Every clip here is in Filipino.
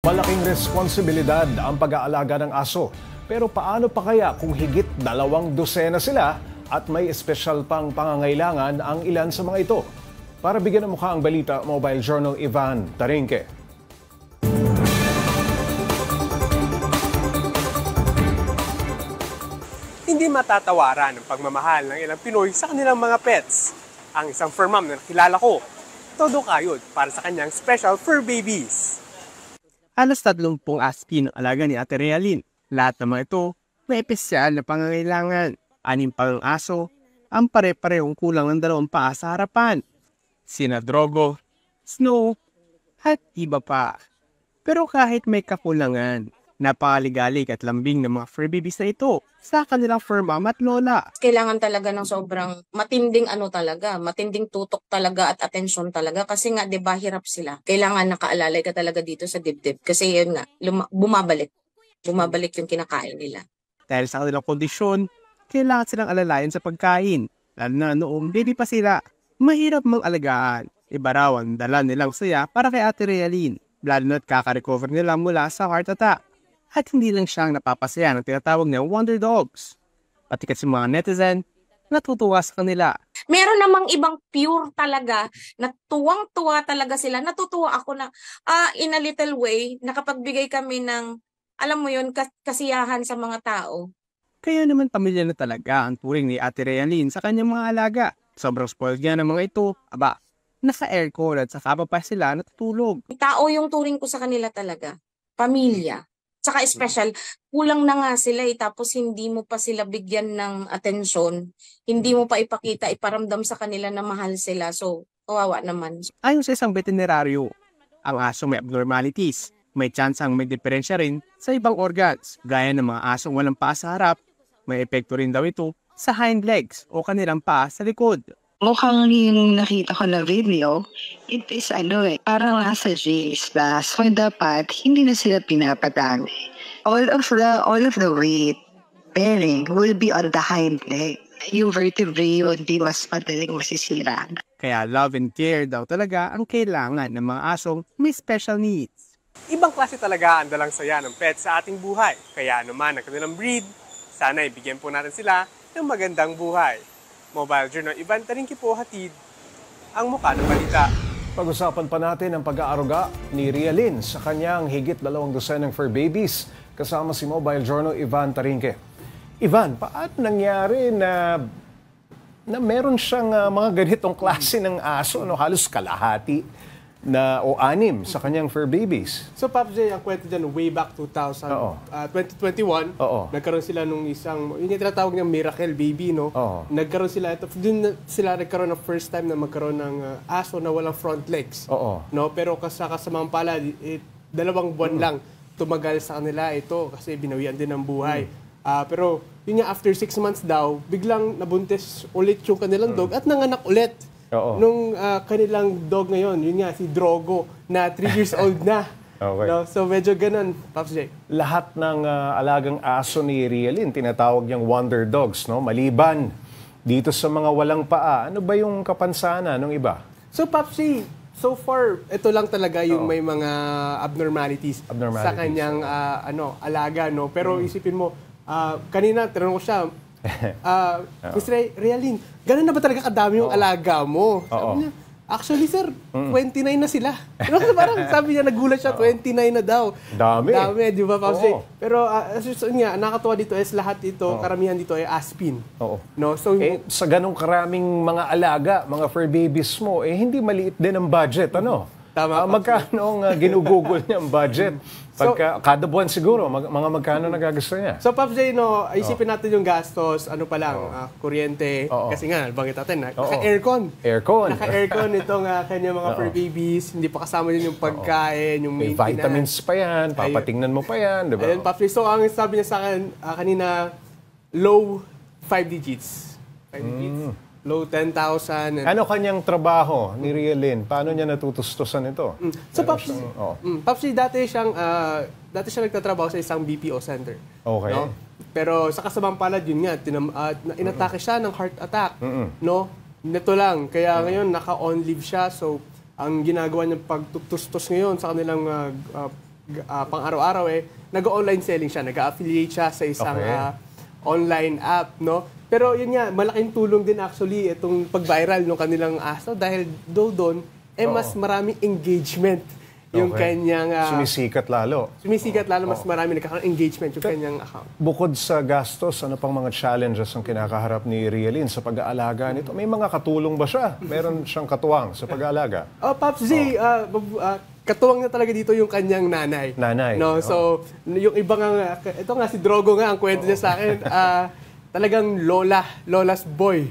Malaking responsibilidad ang pag-aalaga ng aso. Pero paano pa kaya kung higit 200 sila at may espesyal pang pangangailangan ang ilan sa mga ito? Para bigyan ng mukha ang balita, Mobile Journal Ivan Tarinque. Hindi matatawaran ang pagmamahal ng ilang Pinoy sa kanilang mga pets. Ang isang fur mom na nakilala ko, todo kayod para sa kanyang special fur babies. Halos 30 aspin ang alaga ni Ate Realin. Lahat ng mga ito may espesyal na pangangailangan. 6 pang aso, ang pare-parehong kulang ng 2 paa sa harapan. Sina Drogo, Snow, at iba pa. Pero kahit may kakulangan, napakaligalig at lambing ng mga fur babies na ito sa kanilang fur mom at lola. Kailangan talaga ng sobrang matinding matinding tutok talaga at atensyon talaga kasi nga 'di ba hirap sila. Kailangan nakaalalay ka talaga dito sa dibdib kasi yun nga bumabalik yung kinakain nila. Dahil sa kanilang kondisyon, kailangan silang alalayan sa pagkain. Lalo na noong baby pa sila, mahirap mag-alagaan. Iba raw ang dala nilang saya para kay Ate Realin. Lalo na't kaka-recover nila mula sa heart attack. At hindi lang siyang napapasaya ng tinatawag na Wonder Dogs. Pati kasi mga netizen, natutuwa sa kanila. Meron namang ibang pure talaga, na tuwang-tuwa talaga sila. Natutuwa ako na in a little way, nakapagbigay kami ng, alam mo yun, kasiyahan sa mga tao. Kaya naman pamilya na talaga ang turing ni Ate Realin sa kanyang mga alaga. Sobrang spoiled nga ng mga ito. Aba, naka-aircon at saka pa sila natutulog. Tao yung turing ko sa kanila talaga. Pamilya. Tsaka special, kulang na nga sila tapos hindi mo pa sila bigyan ng atensyon. Hindi mo pa iparamdam sa kanila na mahal sila. So, kawawa naman. Ayon sa isang veterinaryo, ang aso may abnormalities. May tsansang may diferensya rin sa ibang organs. Gaya ng mga asong walang paa sa harap, may epekto rin daw ito sa hind legs o kanilang paa sa likod. Mukhang yung nakita ko na video, it is parang nasa G's ba? So dapat hindi na sila pinapadami. All of the weight bearing will be on the hind leg. Yung vertebrae yun, di mas madaling masisira. Kaya love and care daw talaga ang kailangan ng mga asong may special needs. Ibang klase talaga ang dalang saya ng pet sa ating buhay. Kaya naman ang kanilang breed, sana ibigyan po natin sila ng magandang buhay. Mobile Journal Ivan Tarinque po hatid ang mukha ng balita. Pag-usapan pa natin ang pag-aaruga ni Realin sa kanyang higit 200 ng fur babies kasama si Mobile Journal Ivan Tarinque. Ivan, paano nangyari na meron siyang mga ganitong klase ng aso, halos kalahati o 6 sa kanyang fur babies? So, Pops J, ang kwento dyan, way back 2021, nagkaroon sila nung isang, yung tinatawag ng miracle baby, no? Nagkaroon sila, dun sila nagkaroon ng first time na magkaroon ng aso na walang front legs. No? Pero kasamang pala, 2 buwan lang tumagal sa kanila ito kasi binawian din ng buhay. Pero yun nga, after 6 months daw, biglang nabuntis ulit yung kanilang dog at nanganak ulit. Nung kanilang dog ngayon, yun nga, si Drogo, na 3 years old na. No? So medyo ganun, Pops J. Lahat ng alagang aso ni Realin, tinatawag niyang Wonder Dogs, no? Maliban dito sa mga walang paa. Ano ba yung kapansanan ng iba? So, Pops J, so far, ito lang talaga yung may mga abnormalities sa kanyang alaga. No? Pero isipin mo, kanina, tinanong ko siya, Mr. Realin, gano'n na ba talaga kadami yung alaga mo? Sabi niya, actually sir, 29 na sila. Parang sabi niya, nagulat siya, 29 na daw. Dami, di ba, Pausi? Pero nga, nakakatuwa dito is lahat ito, karamihan dito ay aspin. No? So, sa ganong karaming mga alaga, mga fur babies mo, hindi maliit din ang budget, ano? Tama, magkano ang ginugugol niya ang budget? Kada buwan siguro, mga magkano nagagasto niya? So, Pops J, isipin natin yung gastos, kuryente, kasi nga, bangit natin, naka-aircon. Naka-aircon itong kanya mga fur babies, hindi pa kasama din yung pagkain, yung may maintenance. Vitamins pa yan, papatingnan mo pa yan, di ba? Ayun, Pops J, so ang sabi niya sa akin kanina, low 5 digits. 5 digits. Low 10,000. Ano kanyang trabaho ni Realin? Paano niya natutustusan ito? So, Pops, dati siya nagtatrabaho sa isang BPO center. Okay. No? Pero sa kasamang palad, yun nga, inatake siya ng heart attack. No? Nito lang. Kaya ngayon, naka-on leave siya. So, ang ginagawa niya pagtutustos ngayon sa kanilang pang-araw-araw nag-online selling siya, nag-affiliate siya sa isang online app, no? Pero yun nga, malaking tulong din actually itong pag-viral ng kanilang aso dahil doon mas maraming engagement yung kanyang... sumisikat lalo. Sumisikat lalo, mas marami nagkakaroon engagement yung kanyang account. Bukod sa gastos, ano pang mga challenges ang kinakaharap ni Rialin sa pag-aalaga nito? May mga katulong ba siya? Meron siyang katuwang sa pag-aalaga? Pops Z, katuwang na talaga dito yung kanyang nanay. No? So, yung iba nga, ito nga si Drogo nga, ang kwento niya sa akin, talagang lola's boy.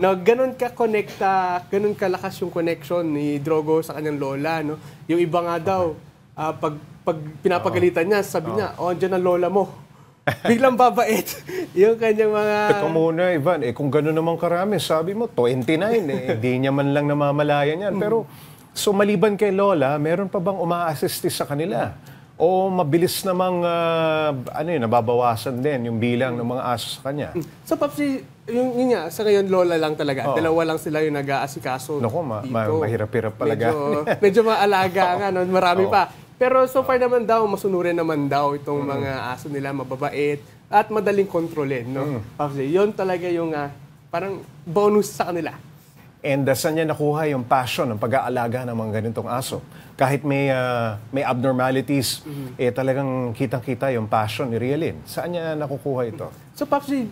No, ganun ka-connecta, ganun kalakas yung connection ni Drogo sa kanyang lola, no. Yung iba nga daw, pag pinapagalitan niya, sabi niya, andyan ang lola mo. Biglang babait yung kanyang mga... Teka muna, Ivan, kung gano'n naman karami, sabi mo, 29, di niya man lang namamalayan yan. Pero, so maliban kay lola, meron pa bang uma-assist sa kanila? O mabilis namang nababawasan din yung bilang ng mga aso sa kanya? So, Papsi, yun nga, sa ngayon, lola lang talaga. Dalawa lang sila yung nag-aasikaso. Naku, mahirap-hirap talaga. Medyo maalaga nga, no? Marami pa. Pero so far naman daw, masunurin naman daw itong mga aso nila, mababait, at madaling kontrolin, no? Papsi, yun talaga yung parang bonus sa kanila. And saan niya nakuha yung passion ng pag-aalaga ng mga ganitong aso? Kahit may abnormalities, talagang kitang-kita yung passion ni Rialin. Saan niya nakukuha ito? So, Papsi,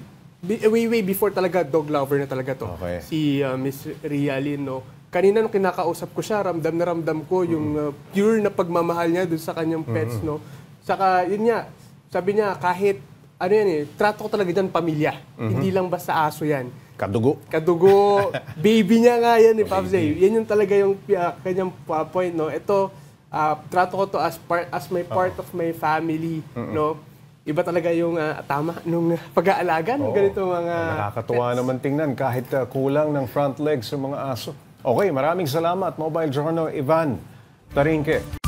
way before talaga, dog lover na talaga to. Si Miss Rialin, no? Kanina nung kinakausap ko siya, ramdam na ramdam ko yung pure na pagmamahal niya dun sa kanyang pets, no? Saka, yun nga, sabi niya, kahit, trato ko talaga dyan, pamilya. Hindi lang basta aso yan. Kadugo, baby niya nga yan, Pops. Yan yung talaga yung kanyang point, no? Ito, trato ko to as my part of my family, no? Iba talaga yung tama nung pag-aalaga ng ganito mga nakakatuwa pets. Naman tingnan kahit kulang ng front legs sa mga aso. Okay, maraming salamat, Mobile Journal Ivan Tarinque.